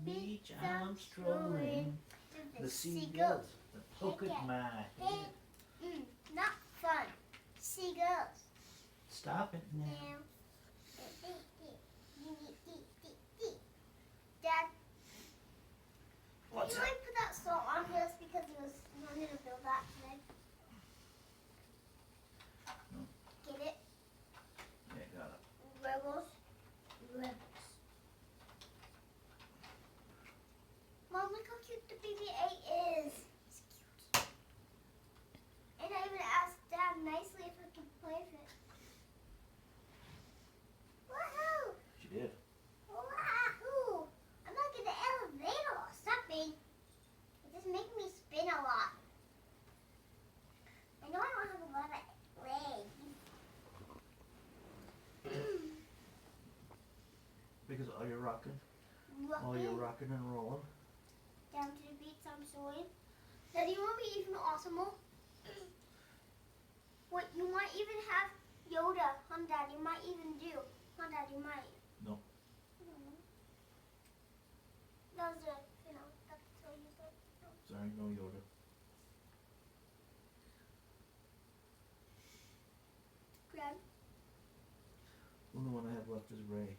beach I'm strolling. The seagulls that poke at my head. Not fun. Seagulls. Stop it now. Dad, What's you up? might put that salt on just because he was wanting to build that today. No. Get it? Yeah, got it. Rebels. Mom, look how cute the BB-8 is. It's cute. And I even asked Dad nicely if I could play with it. Woohoo! She did. Wahoo! I'm like in the elevator or something. It's just making me spin a lot. I know I don't have a lot of legs. Because all you're rocking, all you're rocking and rolling. Down to the beach, I'm showing. Daddy, you want to be even awesomer? What, you might even have Yoda. Dad, you might even do. Dad, you might. No. Those are, that's what you said. Sorry, no Yoda. Grab. The only one I have left is Ray.